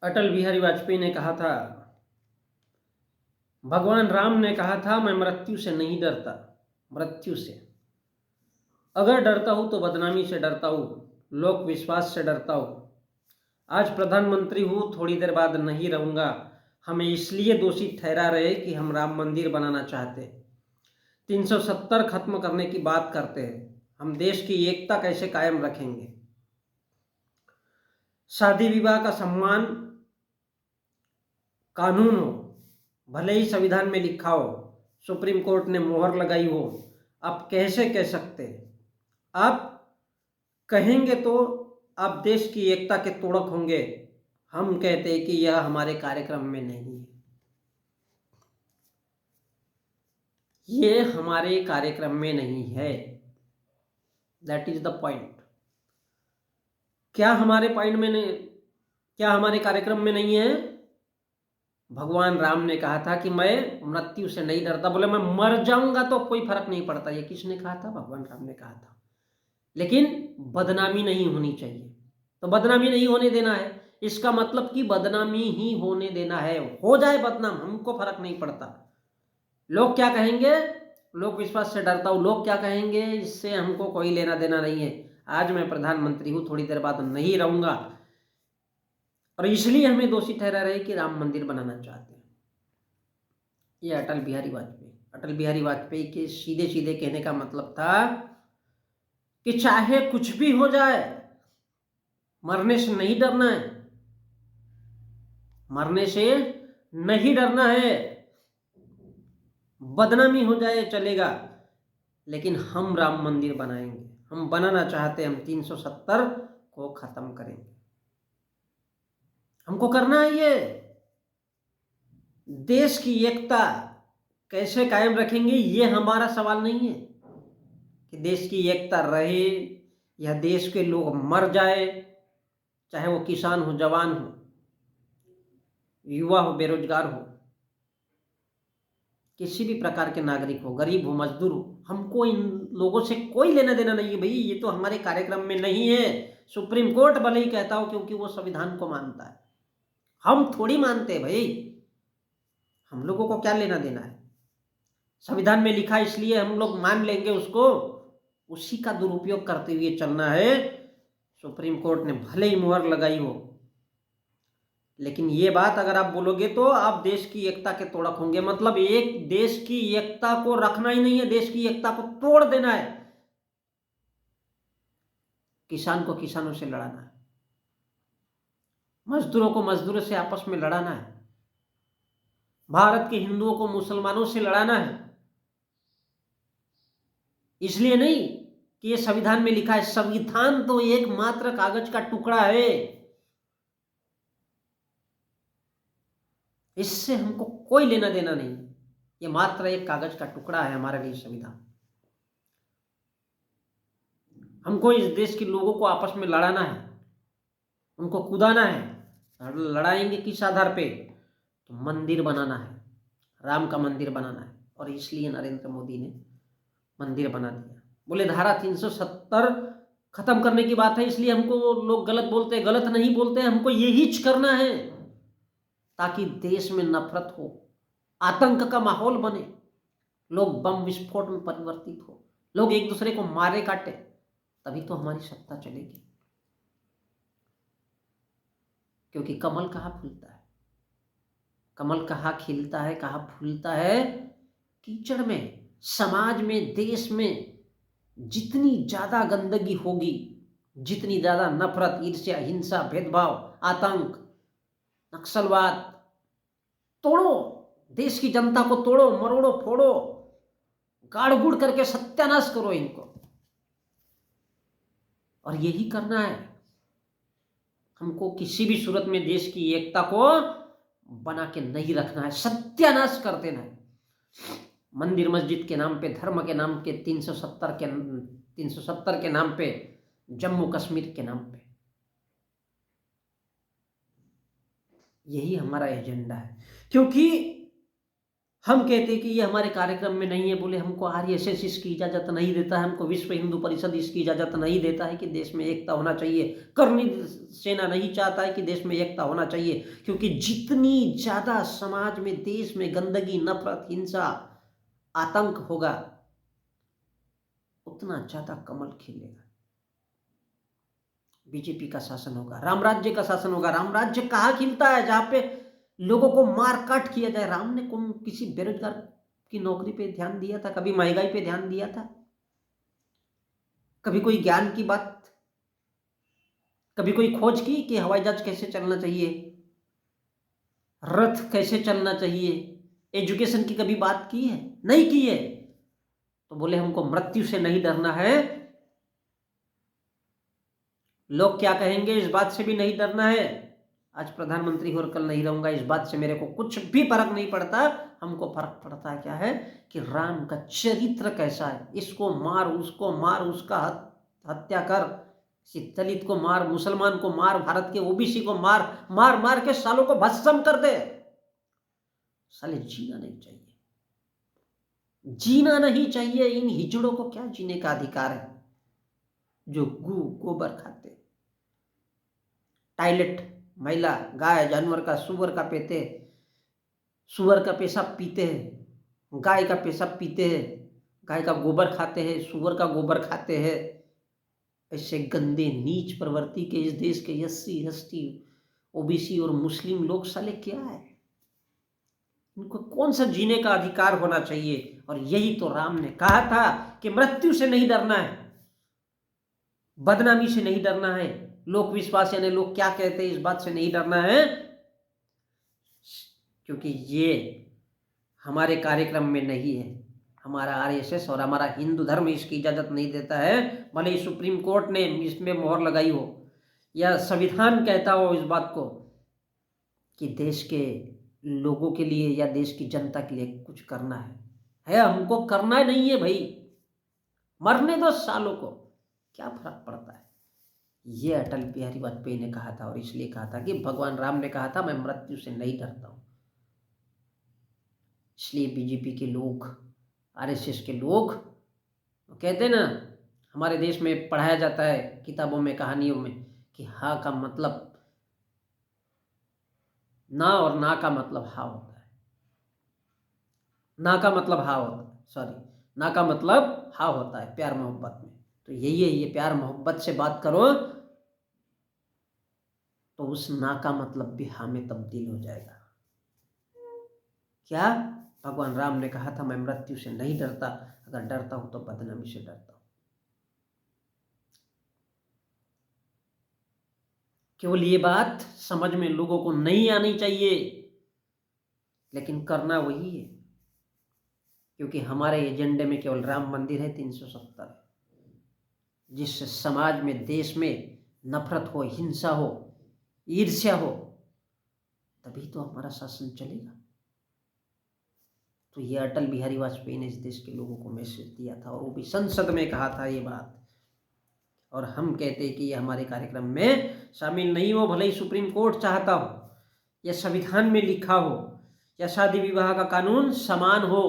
अटल बिहारी वाजपेयी ने कहा था, भगवान राम ने कहा था, मैं मृत्यु से नहीं डरता, मृत्यु से। अगर डरता हूं तो बदनामी से डरता हूं, लोक विश्वास से डरता हूं। आज प्रधानमंत्री हूं, थोड़ी देर बाद नहीं रहूंगा। हमें इसलिए दोषी ठहरा रहे कि हम राम मंदिर बनाना चाहते हैं, 370 खत्म करने की बात करते हैं। हम देश की एकता कैसे कायम रखेंगे? शादी विवाह का सम्मान कानून हो, भले ही संविधान में लिखा हो, सुप्रीम कोर्ट ने मोहर लगाई हो, आप कैसे कह सकते हैं? आप कहेंगे तो आप देश की एकता के तोड़क होंगे। हम कहते हैं कि यह हमारे कार्यक्रम में नहीं है, ये हमारे कार्यक्रम में नहीं है। That is the point. क्या हमारे पॉइंट में नहीं, क्या हमारे कार्यक्रम में नहीं है? भगवान राम ने कहा था कि मैं मृत्यु से नहीं डरता, बोले मैं मर जाऊंगा तो कोई फर्क नहीं पड़ता। ये किसने कहा था? भगवान राम ने कहा था। लेकिन बदनामी नहीं होनी चाहिए, तो बदनामी नहीं होने देना है। इसका मतलब कि बदनामी ही होने देना है, हो जाए बदनाम, हमको फर्क नहीं पड़ता। लोग क्या कहेंगे, लोक विश्वास से डरता हूं, लोग क्या कहेंगे, इससे हमको कोई लेना देना नहीं है। आज मैं प्रधानमंत्री हूं, थोड़ी देर बाद नहीं रहूंगा, और इसलिए हमें दोषी ठहरा रहे कि राम मंदिर बनाना चाहते हैं। ये अटल बिहारी वाजपेयी के सीधे सीधे कहने का मतलब था कि चाहे कुछ भी हो जाए, मरने से नहीं डरना है, मरने से नहीं डरना है। बदनामी हो जाए चलेगा, लेकिन हम राम मंदिर बनाएंगे। हम बनाना चाहते हैं, हम 370 को खत्म करेंगे। हमको करना है ये। देश की एकता कैसे कायम रखेंगे, ये हमारा सवाल नहीं है कि देश की एकता रहे या देश के लोग मर जाए, चाहे वो किसान हो, जवान हो, युवा हो, बेरोजगार हो, किसी भी प्रकार के नागरिक हो, गरीब हो, मजदूर हो, हमको इन लोगों से कोई लेना देना नहीं है। भाई ये तो हमारे कार्यक्रम में नहीं है। सुप्रीम कोर्ट भले ही कहता हो, क्योंकि वो संविधान को मानता है, हम थोड़ी मानते हैं। भाई हम लोगों को क्या लेना देना है? संविधान में लिखा इसलिए हम लोग मान लेंगे उसको, उसी का दुरुपयोग करते हुए चलना है। सुप्रीम कोर्ट ने भले ही मुहर लगाई हो, लेकिन ये बात अगर आप बोलोगे तो आप देश की एकता के तोड़क होंगे। मतलब एक देश की एकता को रखना ही नहीं है, देश की एकता को तोड़ देना है। किसान को किसानों से लड़ाना है, मजदूरों को मजदूरों से आपस में लड़ाना है, भारत के हिंदुओं को मुसलमानों से लड़ाना है। इसलिए नहीं कि ये संविधान में लिखा है। संविधान तो एकमात्र कागज का टुकड़ा है, इससे हमको कोई लेना देना नहीं। ये मात्र एक कागज का टुकड़ा है हमारे लिए संविधान। हमको इस देश के लोगों को आपस में लड़ाना है, उनको कुदाना है। लड़ाएंगे किस आधार पे? तो मंदिर बनाना है, राम का मंदिर बनाना है। और इसलिए नरेंद्र मोदी ने मंदिर बना दिया। बोले धारा 370 खत्म करने की बात है, इसलिए हमको लोग गलत बोलते हैं। गलत नहीं बोलते, हमको यही करना है ताकि देश में नफरत हो, आतंक का माहौल बने, लोग बम विस्फोट में परिवर्तित हो, लोग एक दूसरे को मारे काटे, तभी तो हमारी सत्ता चलेगी। क्योंकि कमल कहाँ फूलता है, कमल कहाँ खिलता है, कहाँ फूलता है? कीचड़ में। समाज में, देश में जितनी ज्यादा गंदगी होगी, जितनी ज्यादा नफरत, ईर्ष्या, हिंसा, भेदभाव, आतंक, नक्सलवाद, तोड़ो, देश की जनता को तोड़ो, मरोड़ो, फोड़ो, गाड़ गुड़ करके सत्यानाश करो इनको। और यही करना है हमको। किसी भी सूरत में देश की एकता को बना के नहीं रखना है, सत्यानाश कर देना है। मंदिर मस्जिद के नाम पे, धर्म के नाम के, 370 के नाम पे, जम्मू कश्मीर के नाम पे, यही हमारा एजेंडा है। क्योंकि हम कहते हैं कि ये हमारे कार्यक्रम में नहीं है, बोले हमको आरएसएस इसकी इजाज़त नहीं देता है, हमको विश्व हिंदू परिषद इसकी इजाज़त नहीं देता है कि देश में एकता होना चाहिए, करनी सेना नहीं चाहता है कि देश में एकता होना चाहिए, क्योंकि जितनी ज़्यादा समाज में, देश में गंदगी, नफरत, हिंसा, आतंक होगा, उतना ज़्यादा कमल खिलेगा, बीजेपी का शासन होगा, राम राज्य का शासन होगा। राम राज्य कहाँ खिलता है? जहाँ पे लोगों को मार काट किया जाए। राम ने कौन किसी बेरोजगार की नौकरी पे ध्यान दिया था? कभी महंगाई पे ध्यान दिया था? कभी कोई ज्ञान की बात, कभी कोई खोज की कि हवाई जहाज कैसे चलना चाहिए, रथ कैसे चलना चाहिए, एजुकेशन की कभी बात की है? नहीं की है। तो बोले हमको मृत्यु से नहीं डरना है, लोग क्या कहेंगे इस बात से भी नहीं डरना है। आज प्रधानमंत्री और कल नहीं रहूंगा, इस बात से मेरे को कुछ भी फर्क नहीं पड़ता। हमको फर्क पड़ता है क्या है कि राम का चरित्र कैसा है। इसको मार, उसको मार, उसका हत्या कर, किसी दलित को मार, मुसलमान को मार, भारत के ओबीसी को मार, मार मार के सालों को भस्म कर दे। साले जीना नहीं चाहिए, जीना नहीं चाहिए। इन हिजड़ों को क्या जीने का अधिकार है जो गोबर खाते, टॉयलेट, महिला, गाय, जानवर का, सुअर का पीते, सुअर का पेशाब पीते हैं, गाय का पेशाब पीते हैं, गाय का गोबर खाते हैं, सुअर का गोबर खाते हैं। ऐसे गंदे नीच प्रवृत्ति के इस देश के 80 ओबीसी और मुस्लिम लोग साले क्या है? इनको कौन सा जीने का अधिकार होना चाहिए? और यही तो राम ने कहा था कि मृत्यु से नहीं डरना है, बदनामी से नहीं डरना है, लोक विश्वास यानी लोग क्या कहते हैं इस बात से नहीं डरना है, क्योंकि ये हमारे कार्यक्रम में नहीं है। हमारा आरएसएस और हमारा हिंदू धर्म इसकी इजाजत नहीं देता है। भले ही सुप्रीम कोर्ट ने इसमें मोहर लगाई हो या संविधान कहता हो इस बात को कि देश के लोगों के लिए या देश की जनता के लिए कुछ करना है हमको करना नहीं है भाई, मरने दो सालों को, क्या फर्क पड़ता है। ये अटल बिहारी वाजपेयी ने कहा था, और इसलिए कहा था कि भगवान राम ने कहा था मैं मृत्यु से नहीं डरता हूं। इसलिए बीजेपी के लोग, आरएसएस के लोग कहते हैं ना, हमारे देश में पढ़ाया जाता है किताबों में, कहानियों में कि हाँ का मतलब ना और ना का मतलब हाँ होता है। ना का मतलब हाँ होता है, सॉरी, ना का मतलब हाँ होता है प्यार मोहब्बत में। तो यही है, ये प्यार मोहब्बत से बात करो तो उस ना का मतलब भी हाँ में तब्दील हो जाएगा। क्या? भगवान राम ने कहा था मैं मृत्यु से नहीं डरता, अगर डरता हूं तो बदनामी से डरता हूं। केवल ये बात समझ में लोगों को नहीं आनी चाहिए, लेकिन करना वही है, क्योंकि हमारे एजेंडे में केवल राम मंदिर है 370, जिससे समाज में, देश में नफरत हो, हिंसा हो, ईर्ष्या हो, तभी तो हमारा शासन चलेगा। तो ये अटल बिहारी वाजपेयी ने इस देश के लोगों को मैसेज दिया था, और वो भी संसद में कहा था ये बात। और हम कहते हैं कि ये हमारे कार्यक्रम में शामिल नहीं हो, भले ही सुप्रीम कोर्ट चाहता हो या संविधान में लिखा हो या शादी विवाह का कानून समान हो।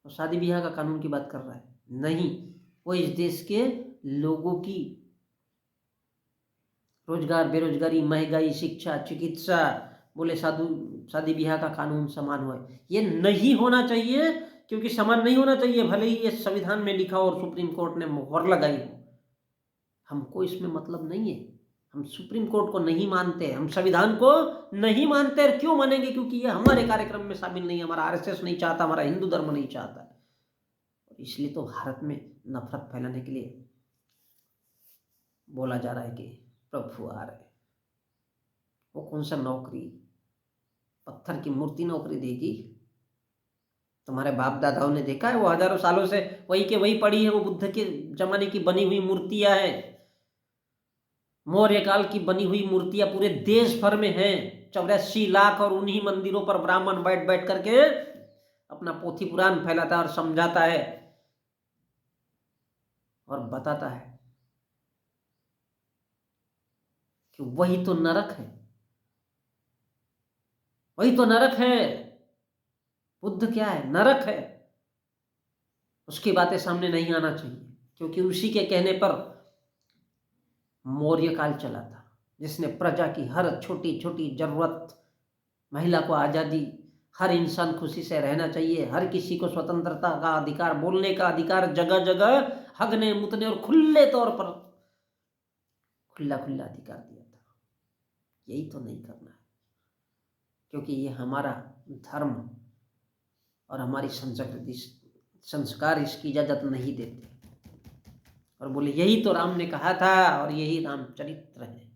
तो शादी विवाह का कानून की बात कर रहा है? नहीं, वो इस देश के लोगों की रोजगार, बेरोजगारी, महंगाई, शिक्षा, चिकित्सा, बोले शादी ब्याह का कानून समान हो, ये नहीं होना चाहिए। क्योंकि समान नहीं होना चाहिए, भले ही ये संविधान में लिखा हो और सुप्रीम कोर्ट ने मोहर लगाई हो, हमको इसमें मतलब नहीं है। हम सुप्रीम कोर्ट को नहीं मानते, हम संविधान को नहीं मानते। क्यों मानेंगे? क्योंकि ये हमारे कार्यक्रम में शामिल नहीं है, हमारा आरएसएस नहीं चाहता, हमारा हिंदू धर्म नहीं चाहता। और इसलिए तो भारत में नफरत फैलाने के लिए बोला जा रहा है कि प्रभु आ रहे। वो कौन सा नौकरी, पत्थर की मूर्ति नौकरी देगी? तुम्हारे बाप दादाओं ने देखा है? वो हजारों सालों से वही के वही पड़ी है, वो बुद्ध के जमाने की बनी हुई मूर्तियां हैं, मौर्य काल की बनी हुई मूर्तियां पूरे देश भर में हैं, 84 लाख। और उन्हीं मंदिरों पर ब्राह्मण बैठ बैठ करके अपना पोथी पुराण फैलाता है और समझाता है और बताता है कि वही तो नरक है, वही तो नरक है। बुद्ध क्या है, नरक है, उसकी बातें सामने नहीं आना चाहिए, क्योंकि उसी के कहने पर मौर्य काल चला था, जिसने प्रजा की हर छोटी छोटी जरूरत, महिला को आज़ादी, हर इंसान खुशी से रहना चाहिए, हर किसी को स्वतंत्रता का अधिकार, बोलने का अधिकार, जगह जगह हगने मुतने और खुले तौर पर खुला खुला अधिकार दिया था। यही तो नहीं करना है, क्योंकि ये हमारा धर्म और हमारी संस्कृति, संस्कार इसकी इजाजत नहीं देते। और बोले यही तो राम ने कहा था और यही रामचरित्र है।